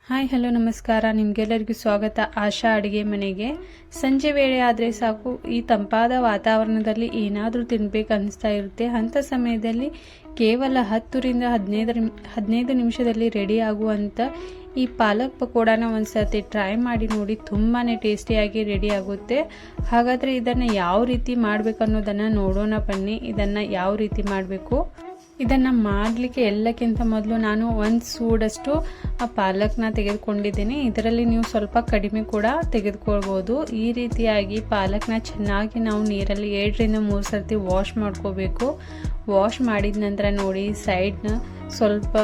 Hi hello ನಮಸ್ಕಾರ. ನಿಮಗೆಲ್ಲರಿಗೂ ಸ್ವಾಗತ ಆಶಾ ಅಡುಗೆ ಮನೆಗೆ. ಸಂಜೆ ವೇಳೆ ಆದರೆ ಸಾಕು, ಈ ತಂಪಾದ ವಾತಾವರಣದಲ್ಲಿ ಏನಾದರೂ ತಿನ್ಬೇಕು ಅನಿಸ್ತಾ ಇರುತ್ತೆ. ಅಂಥ ಸಮಯದಲ್ಲಿ ಕೇವಲ 10ರಿಂದ 15 ನಿಮಿಷದಲ್ಲಿ ರೆಡಿ ಆಗುವಂಥ ಈ ಪಾಲಕ್ ಪಕೋಡಾನ ಒಂದ್ಸತಿ ಟ್ರೈ ಮಾಡಿ ನೋಡಿ. ತುಂಬಾ ಟೇಸ್ಟಿಯಾಗಿ ರೆಡಿ ಆಗುತ್ತೆ. ಹಾಗಾದರೆ ಇದನ್ನು ಯಾವ ರೀತಿ ಮಾಡಬೇಕು ಅನ್ನೋದನ್ನು ನೋಡೋಣ ಬನ್ನಿ. ಇದನ್ನು ಯಾವ ರೀತಿ ಮಾಡಬೇಕು, ಇದನ್ನು ಮಾಡಲಿಕ್ಕೆ ಎಲ್ಲಕ್ಕಿಂತ ಮೊದಲು ನಾನು 1 ಸೂಡಷ್ಟು ಪಾಲಕ್ನ ತೆಗೆದುಕೊಂಡಿದ್ದೀನಿ. ಇದರಲ್ಲಿ ನೀವು ಸ್ವಲ್ಪ ಕಡಿಮೆ ಕೂಡ ತೆಗೆದುಕೊಳ್ಬೋದು. ಈ ರೀತಿಯಾಗಿ ಪಾಲಕ್ನ ಚೆನ್ನಾಗಿ ನಾವು ನೀರಲ್ಲಿ 2ರಿಂದ 3 ಸರ್ತಿ ವಾಶ್ ಮಾಡ್ಕೋಬೇಕು. ವಾಶ್ ಮಾಡಿದ ನಂತರ ನೋಡಿ, ಸೈಡ್ನ ಸ್ವಲ್ಪ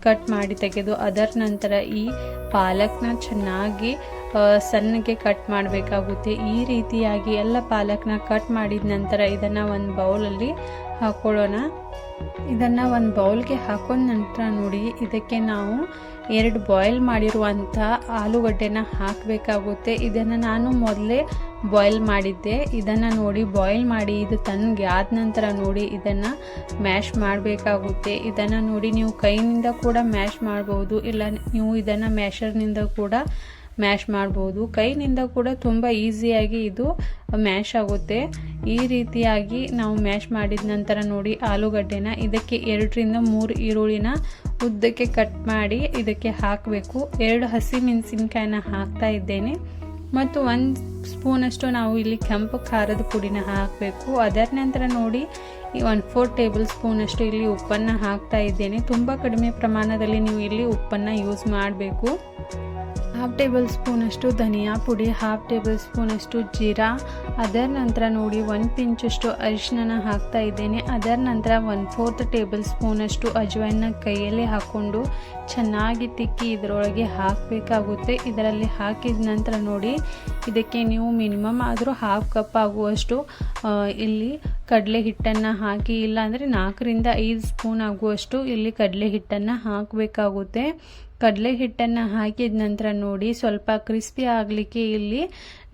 ಕಟ್ ಮಾಡಿ ತೆಗೆದು ಅದರ ನಂತರ ಈ ಪಾಲಕ್ನ ಚೆನ್ನಾಗಿ ಸಣ್ಣಗೆ ಕಟ್ ಮಾಡಬೇಕಾಗುತ್ತೆ. ಈ ರೀತಿಯಾಗಿ ಎಲ್ಲ ಪಾಲಕ್ನ ಕಟ್ ಮಾಡಿದ ನಂತರ ಇದನ್ನು ಒಂದು ಬೌಲಲ್ಲಿ ಹಾಕೊಳ್ಳೋಣ. ಇದನ್ನು ಒಂದು ಬೌಲ್ಗೆ ಹಾಕೊಂಡ ನಂತರ ನೋಡಿ, ಇದಕ್ಕೆ ನಾವು 2 ಬಾಯ್ಲ್ ಮಾಡಿರುವಂಥ ಆಲೂಗಡ್ಡೆನ ಹಾಕಬೇಕಾಗುತ್ತೆ. ಇದನ್ನು ನಾನು ಮೊದಲೇ ಬಾಯ್ಲ್ ಮಾಡಿದ್ದೆ. ಇದನ್ನು ನೋಡಿ ಬಾಯ್ಲ್ ಮಾಡಿ ಇದು ತಣ್ಣಗೆ ಆದ ನಂತರ ನೋಡಿ ಇದನ್ನು ಮ್ಯಾಶ್ ಮಾಡಬೇಕಾಗುತ್ತೆ. ಇದನ್ನು ನೋಡಿ ನೀವು ಕೈನಿಂದ ಕೂಡ ಮ್ಯಾಶ್ ಮಾಡ್ಬೋದು, ಇಲ್ಲ ನೀವು ಇದನ್ನು ಮ್ಯಾಶರ್ನಿಂದ ಕೂಡ ಮ್ಯಾಶ್ ಮಾಡ್ಬೋದು. ಕೈನಿಂದ ಕೂಡ ತುಂಬ ಈಸಿಯಾಗಿ ಇದು ಮ್ಯಾಶ್ ಆಗುತ್ತೆ. ಈ ರೀತಿಯಾಗಿ ನಾವು ಮ್ಯಾಶ್ ಮಾಡಿದ ನಂತರ ನೋಡಿ, ಆಲೂಗಡ್ಡೆನ ಇದಕ್ಕೆ 2ರಿಂದ 3 ಈರುಳ್ಳಿನ ಉದ್ದಕ್ಕೆ ಕಟ್ ಮಾಡಿ ಇದಕ್ಕೆ ಹಾಕಬೇಕು. 2 ಹಸಿಮೆಣಸಿನ್ಕಾಯಿನ ಹಾಕ್ತಾ ಇದ್ದೇನೆ ಮತ್ತು 1 ಸ್ಪೂನಷ್ಟು ನಾವು ಇಲ್ಲಿ ಕೆಂಪು ಖಾರದ ಪುಡಿನ ಹಾಕಬೇಕು. ಅದರ ನಂತರ ನೋಡಿ 1/4 ಟೇಬಲ್ ಸ್ಪೂನಷ್ಟು ಇಲ್ಲಿ ಉಪ್ಪನ್ನು ಹಾಕ್ತಾ ಇದ್ದೇನೆ. ತುಂಬ ಕಡಿಮೆ ಪ್ರಮಾಣದಲ್ಲಿ ನೀವು ಇಲ್ಲಿ ಉಪ್ಪನ್ನು ಯೂಸ್ ಮಾಡಬೇಕು. 1/2 ಟೇಬಲ್ ಸ್ಪೂನಷ್ಟು ಧನಿಯಾ ಪುಡಿ, 1/2 ಟೇಬಲ್ ಸ್ಪೂನಷ್ಟು ಜೀರಾ, ಅದರ ನಂತರ ನೋಡಿ 1 ಪಿಂಚಷ್ಟು ಅರಿಶಿನ ಹಾಕ್ತಾ ಇದ್ದೇನೆ. ಅದರ ನಂತರ 1/4 ಟೇಬಲ್ ಸ್ಪೂನಷ್ಟು ಅಜವಾಯಿನ ಕೈಯಲ್ಲಿ ಹಾಕ್ಕೊಂಡು ಚೆನ್ನಾಗಿ ತಿಕ್ಕಿ ಇದರೊಳಗೆ ಹಾಕಬೇಕಾಗುತ್ತೆ. ಇದರಲ್ಲಿ ಹಾಕಿದ ನಂತರ ನೋಡಿ, ಇದಕ್ಕೆ ನೀವು ಮಿನಿಮಮ್ ಆದರೂ 1/2 ಕಪ್ ಆಗುವಷ್ಟು ಇಲ್ಲಿ ಕಡಲೆ ಹಿಟ್ಟನ್ನು ಹಾಕಿ, ಇಲ್ಲಾಂದರೆ 4ರಿಂದ 5 ಸ್ಪೂನ್ ಆಗುವಷ್ಟು ಇಲ್ಲಿ ಕಡಲೆ ಹಿಟ್ಟನ್ನು ಹಾಕಬೇಕಾಗುತ್ತೆ. ಕಡಲೆ ಹಿಟ್ಟನ್ನು ಹಾಕಿದ ನಂತರ ನೋಡಿ, ಸ್ವಲ್ಪ ಕ್ರಿಸ್ಪಿ ಆಗಲಿಕ್ಕೆ ಇಲ್ಲಿ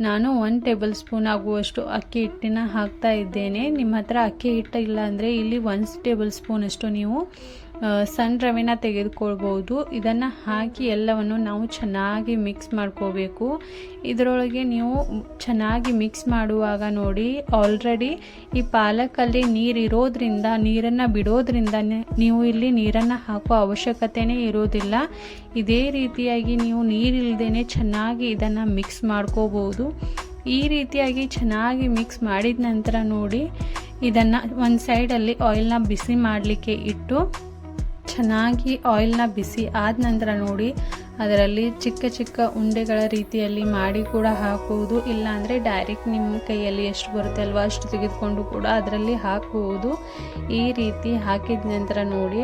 ನಾನು 1 ಟೇಬಲ್ ಸ್ಪೂನ್ ಆಗುವಷ್ಟು ಅಕ್ಕಿ ಹಿಟ್ಟನ್ನು ಹಾಕ್ತಾ ಇದ್ದೇನೆ. ನಿಮ್ಮ ಹತ್ರ ಅಕ್ಕಿ ಹಿಟ್ಟು ಇಲ್ಲ ಅಂದರೆ ಇಲ್ಲಿ 1 ಟೇಬಲ್ ಸ್ಪೂನಷ್ಟು ನೀವು ಸಣ್ಣ ರವೆನ ತೆಗೆದುಕೊಳ್ಬೋದು. ಇದನ್ನು ಹಾಕಿ ಎಲ್ಲವನ್ನು ನಾವು ಚೆನ್ನಾಗಿ ಮಿಕ್ಸ್ ಮಾಡ್ಕೋಬೇಕು. ಇದರೊಳಗೆ ನೀವು ಚೆನ್ನಾಗಿ ಮಿಕ್ಸ್ ಮಾಡುವಾಗ ನೋಡಿ, ಆಲ್ರೆಡಿ ಈ ಪಾಲಕಲ್ಲಿ ನೀರನ್ನು ಬಿಡೋದ್ರಿಂದ ನೀವು ಇಲ್ಲಿ ನೀರನ್ನು ಹಾಕೋ ಅವಶ್ಯಕತೆನೇ ಇರೋದಿಲ್ಲ. ಇದೇ ರೀತಿಯಾಗಿ ನೀವು ನೀರಿಲ್ಲದೇ ಚೆನ್ನಾಗಿ ಇದನ್ನು ಮಿಕ್ಸ್ ಮಾಡ್ಕೋಬೋದು. ಈ ರೀತಿಯಾಗಿ ಚೆನ್ನಾಗಿ ಮಿಕ್ಸ್ ಮಾಡಿದ ನಂತರ ನೋಡಿ, ಇದನ್ನು ಒಂದು ಸೈಡಲ್ಲಿ ಆಯಿಲ್ನ ಬಿಸಿ ಮಾಡಲಿಕ್ಕೆ ಇಟ್ಟು ಚೆನ್ನಾಗಿ ಆಯಿಲ್ನ ಬಿಸಿ ಆದ ನಂತರ ನೋಡಿ, ಅದರಲ್ಲಿ ಚಿಕ್ಕ ಚಿಕ್ಕ ಉಂಡೆಗಳ ರೀತಿಯಲ್ಲಿ ಮಾಡಿ ಕೂಡ ಹಾಕುವುದು, ಇಲ್ಲಾಂದರೆ ಡೈರೆಕ್ಟ್ ನಿಮ್ಮ ಕೈಯಲ್ಲಿ ಎಷ್ಟು ಬರುತ್ತೆ ಅಲ್ವಾ ಅಷ್ಟು ತೆಗೆದುಕೊಂಡು ಕೂಡ ಅದರಲ್ಲಿ ಹಾಕುವುದು. ಈ ರೀತಿ ಹಾಕಿದ ನಂತರ ನೋಡಿ,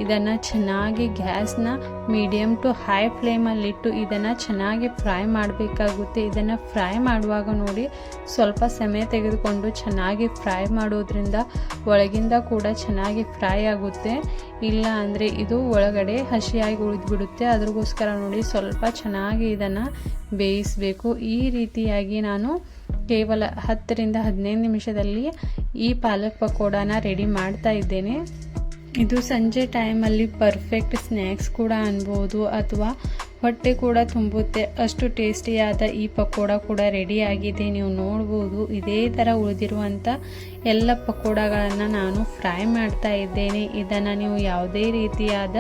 ಇದನ್ನು ಚೆನ್ನಾಗಿ ಗ್ಯಾಸ್ನ ಮೀಡಿಯಮ್ ಟು ಹೈ ಫ್ಲೇಮಲ್ಲಿಟ್ಟು ಇದನ್ನು ಚೆನ್ನಾಗಿ ಫ್ರೈ ಮಾಡಬೇಕಾಗುತ್ತೆ. ಇದನ್ನು ಫ್ರೈ ಮಾಡುವಾಗ ನೋಡಿ, ಸ್ವಲ್ಪ ಸಮಯ ತೆಗೆದುಕೊಂಡು ಚೆನ್ನಾಗಿ ಫ್ರೈ ಮಾಡೋದ್ರಿಂದ ಒಳಗಿಂದ ಕೂಡ ಚೆನ್ನಾಗಿ ಫ್ರೈ ಆಗುತ್ತೆ. ಇಲ್ಲ ಅಂದರೆ ಇದು ಒಳಗಡೆ ಹಸಿಯಾಗಿ ಉಳಿದ್ಬಿಡುತ್ತೆ. ಅದ್ರಗೋಸ್ಕರ ನೋಡಿ ಸ್ವಲ್ಪ ಚೆನ್ನಾಗಿ ಇದನ್ನು ಬೇಯಿಸಬೇಕು. ಈ ರೀತಿಯಾಗಿ ನಾನು ಕೇವಲ 10ರಿಂದ 15 ನಿಮಿಷದಲ್ಲಿ ಈ ಪಾಲಕ್ ಪಕೋಡಾನ ರೆಡಿ ಮಾಡ್ತಾ ಇದ್ದೇನೆ. ಇದು ಸಂಜೆ ಟೈಮಲ್ಲಿ ಪರ್ಫೆಕ್ಟ್ ಸ್ನ್ಯಾಕ್ಸ್ ಕೂಡ ಅನ್ಬೋದು, ಅಥವಾ ಹೊಟ್ಟೆ ಕೂಡ ತುಂಬುತ್ತೆ. ಅಷ್ಟು ಟೇಸ್ಟಿಯಾದ ಈ ಪಕೋಡ ಕೂಡ ರೆಡಿ ಆಗಿದೆ. ನೀವು ನೋಡ್ಬೋದು, ಇದೇ ಥರ ಉಳಿದಿರುವಂಥ ಎಲ್ಲ ಪಕೋಡಗಳನ್ನು ನಾನು ಫ್ರೈ ಮಾಡ್ತಾ ಇದ್ದೇನೆ. ಇದನ್ನು ನೀವು ಯಾವುದೇ ರೀತಿಯಾದ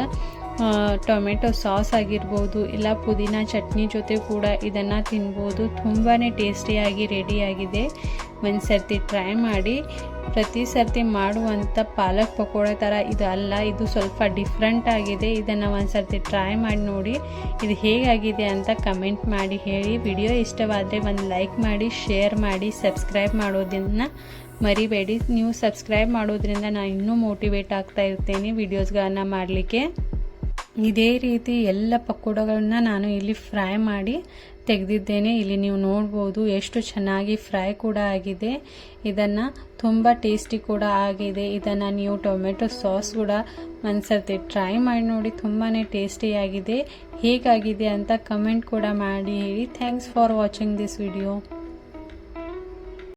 ಟೊಮೆಟೊ ಸಾಸ್ ಆಗಿರ್ಬೋದು, ಇಲ್ಲ ಪುದೀನ ಚಟ್ನಿ ಜೊತೆ ಕೂಡ ಇದನ್ನು ತಿನ್ಬೋದು. ತುಂಬಾ ಟೇಸ್ಟಿಯಾಗಿ ರೆಡಿಯಾಗಿದೆ. ಒಂದು ಸರ್ತಿ ಟ್ರೈ ಮಾಡಿ. ಪ್ರತಿ ಸರ್ತಿ ಮಾಡುವಂಥ ಪಾಲಕ್ ಪಕೋಡ ಥರ ಇದು ಅಲ್ಲ, ಇದು ಸ್ವಲ್ಪ ಡಿಫ್ರೆಂಟ್ ಆಗಿದೆ. ಇದನ್ನು ಒಂದು ಸರ್ತಿ ಟ್ರೈ ಮಾಡಿ ನೋಡಿ, ಇದು ಹೇಗಾಗಿದೆ ಅಂತ ಕಮೆಂಟ್ ಮಾಡಿ ಹೇಳಿ. ವಿಡಿಯೋ ಇಷ್ಟವಾದರೆ ಒಂದು ಲೈಕ್ ಮಾಡಿ, ಶೇರ್ ಮಾಡಿ, ಸಬ್ಸ್ಕ್ರೈಬ್ ಮಾಡೋದನ್ನು ಮರಿಬೇಡಿ. ನೀವು ಸಬ್ಸ್ಕ್ರೈಬ್ ಮಾಡೋದ್ರಿಂದ ನಾನು ಇನ್ನೂ ಮೋಟಿವೇಟ್ ಆಗ್ತಾ ಇರ್ತೇನೆ ವಿಡಿಯೋಸ್ಗಳನ್ನು ಮಾಡಲಿಕ್ಕೆ. ಇದೇ ರೀತಿ ಎಲ್ಲ ಪಕೋಡಗಳನ್ನ ನಾನು ಇಲ್ಲಿ ಫ್ರೈ ಮಾಡಿ ತೆಗೆದಿದ್ದೇನೆ. ಇಲ್ಲಿ ನೀವು ನೋಡ್ಬೋದು ಎಷ್ಟು ಚೆನ್ನಾಗಿ ಫ್ರೈ ಕೂಡ ಆಗಿದೆ. ಇದನ್ನು ತುಂಬ ಟೇಸ್ಟಿ ಕೂಡ ಆಗಿದೆ. ಇದನ್ನು ನೀವು ಟೊಮೆಟೊ ಸಾಸ್ ಕೂಡ ಒಂದ್ಸರ್ತಿ ಟ್ರೈ ಮಾಡಿ ನೋಡಿ, ತುಂಬಾ ಟೇಸ್ಟಿಯಾಗಿದೆ. ಹೇಗಾಗಿದೆ ಅಂತ ಕಮೆಂಟ್ ಕೂಡ ಮಾಡಿ ಹೇಳಿ. Thanks for watching this video.